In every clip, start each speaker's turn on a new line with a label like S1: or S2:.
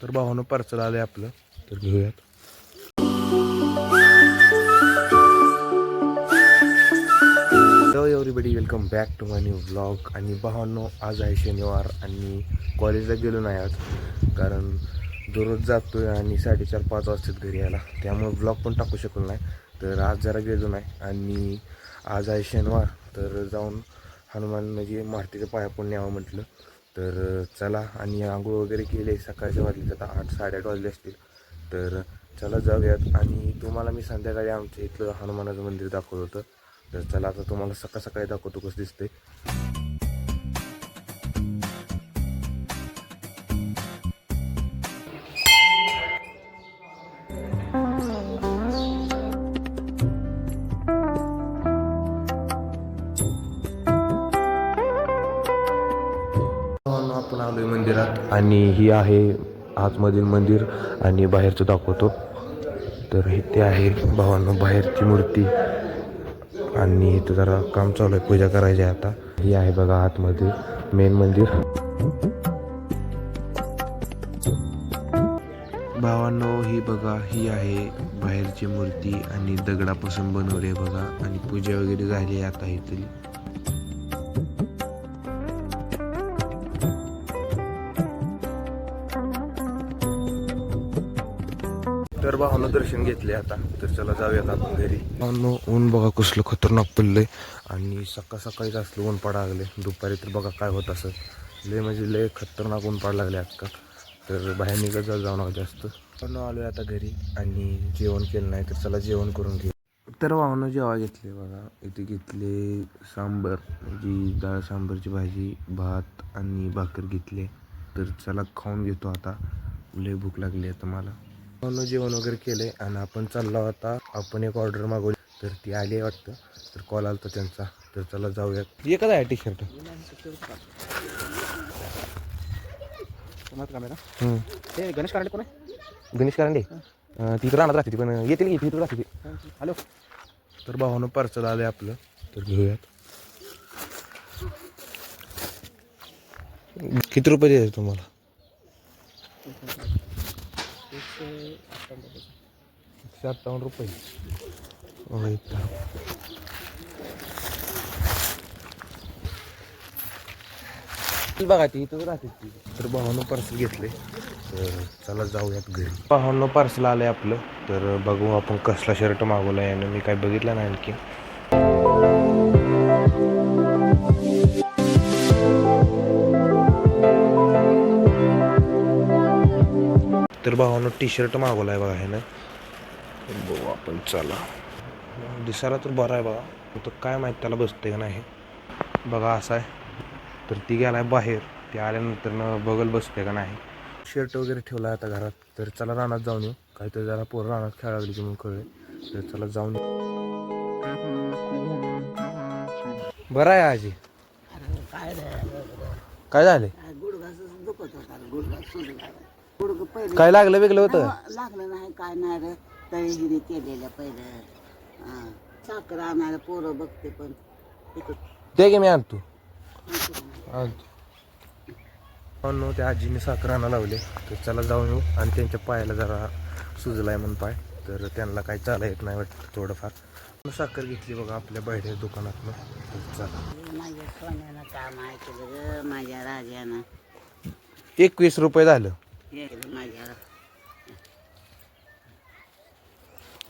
S1: तर भावानं पार्सल आले आपलं, तर घेऊयात. Hello everybody, welcome back to my new vlog. आणि भावांनो, आज आहे शनिवार आणि कॉलेजला गेलो नाही आज, कारण दररोज जातोय आणि 4:30-5 वाजतात घरी यायला, त्यामुळे व्लॉग पण टाकू शकलो नाही. तर आज जरा गेलो नाही आणि आज आहे शनिवार, तर जाऊन हनुमान म्हणजे मारुतीच्या पाया पण न्यावं म्हटलं. तर चला, आणि आंघोळ वगैरे केले, सकाळच्या वाजले आता 8-8:30 वाजले असतील. तर चला जाऊयात. आणि तुम्हाला मी संध्याकाळी आमच्या इथलं हनुमानाचं मंदिर दाखवत होतं, तर चला आता तुम्हाला सकाळ सकाळी दाखवतो कसं दिसतंय. आपण आलोय मंदिरात आणि ही आहे आतमधील मंदिर आणि बाहेरचं दाखवतो. तर इथे आहे भावांनो बाहेरची मूर्ती आणि इथं जरा काम चालू आहे, पूजा करायची आहे आता. ही आहे बघा आतमध्ये मेन मंदिर. भावांनो ही बघा, ही आहे बाहेरची मूर्ती आणि दगडापासून बनवली आहे बघा, आणि पूजा वगैरे झाली आहे आता इथली. तर भावानं दर्शन घेतले आता, तर चला जाऊयात आपण घरी. भावांनो ऊन बघा कसलं खतरनाक पडलंय, आणि सकाळ सकाळीच असलं ऊन पडायला लागले. दुपारी तर बघा काय होत असं, लय म्हणजे लय खतरनाक ऊन पडायला लागले आजकाल. तर बाहेर निघत जाऊ नका जास्त. पण आलोय आता घरी आणि जेवण केलं नाही, तर चला जेवण करून घेऊ. तर भावानं जेव्हा घेतले बघा, इथे घेतले सांबर म्हणजे डाळ सांबरची भाजी, भात आणि भाकर घेतले. तर चला खाऊन घेतो आता, लय भूक लागली आहे मला. भावानं जेवण वगैरे केले आणि आपण चाललो आता. आपण एक ऑर्डर मागवली, तर ती आली वाटतं, तर कॉल आला त्यांचा. तर चला जाऊयात. एकच आहे टी शर्ट.
S2: ते गणेश कारंडे कोण आहे?
S1: गणेश कारंडे तिथं राहणार राहते ती, पण येतील की तिथं राहते ती.
S2: हॅलो.
S1: तर भावानं पार्सल आले आपलं, तर घेऊयात. किती रुपये द्यायचे तुम्हाला? 158 रुपये. बघा ती इथं राहते ती. तर भावानं पार्सल घेतले, तर चला जाऊयात घरी. भावानं पार्सल आलंय आपलं, तर बघू आपण कसला शर्ट मागवला आहे. आणि मी काय बघितलं नाही आणखी. तर भावानं टी शर्ट मागवला आहे बघा ह्यानं, बघू आपण. चला, दिसायला तर बरं आहे बघा, तर काय माहीत त्याला बसते का नाही. बघा असं आहे. तर ती गेलाय बाहेर, ती आल्यानंतर बघल बसते का नाही. शर्ट वगैरे ठेवला आहे आता घरात. तर चला रानात जाऊन येऊ, काहीतरी जरा पोरं रानात खेळायला लागली की म्हणून कळले. तर चला जाऊन येऊ. बरं आहे आजी. काय झाले? काय लागलं वेगळं होतं?
S3: लागलं नाही काय नाही रे, तळीगिरी केलेल्या पहिलं. साखर आणायला पोरं बघते, पण
S1: ते गे मी आणतो. त्या आजीने साखर आणायला लावले, तर चला जाऊन येऊ. आणि त्यांच्या पायाला जरा सुजलाय म्हणून पाय, तर त्यांना काय चाला येत नाही वाटतं थोडंफार. साखर घेतली बघा आपल्या बाहेर दुकानातनं. चला,
S3: माझ्या सोन्यानं काम आहे केलं ग, माझ्या राजानं.
S1: 21 रुपये झालं.
S3: माझ्या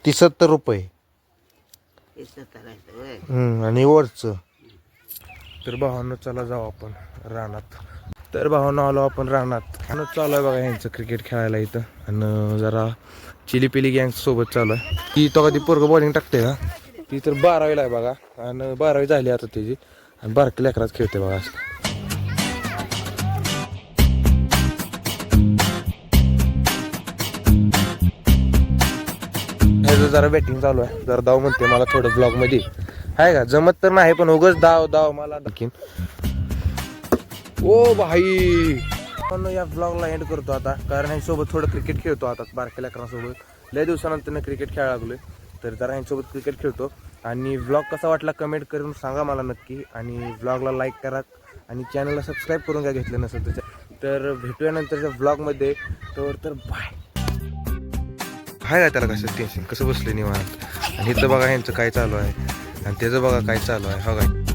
S1: 70 रुपये. आणि वरचं. तर भावानं चला जाऊ आपण रानात. तर भावानं आलो आपण रानात. चालू आहे बघा यांचं क्रिकेट खेळायला इथं, आणि जरा चिली पिली गँग सोबत चालू आहे. ती तो कधी पोरगं बॉलिंग टाकते का, ती तर 12वीला आहे बघा, आणि 12वी झाली आता त्याची, आणि बारकी लेकरात खेळते बघा असं. ह्याचं जरा बॅटिंग चालू आहे, जरा धाव म्हणते मला थोडं ब्लॉग मध्ये आहे का, जमत तर नाही पण उगाच धाव मला आणखीन. ओ भाई, पण या ब्लॉगला एंड करतो आता, कारण ह्यांसोबत थोडं क्रिकेट खेळतो आता बारक्या लेकरांसोबत. लय दिवसानंतर क्रिकेट खेळायला लागलोय, तर जरा ह्यांसोबत क्रिकेट खेळतो. आणि ब्लॉग कसा वाटला कमेंट करून सांगा मला नक्की, आणि ब्लॉगला लाईक करा आणि चॅनलला सबस्क्राईब करून घ्या घेतलं नसेल तर. तर भेटूया नंतरच्या ब्लॉगमध्ये. तर बाय. काय का त्याला कसं टेन्शन कसं बसलं निवांत. आणि इथं बघा ह्यांचं काय चालू आहे आणि त्याचं बघा काय चालू आहे. हो काय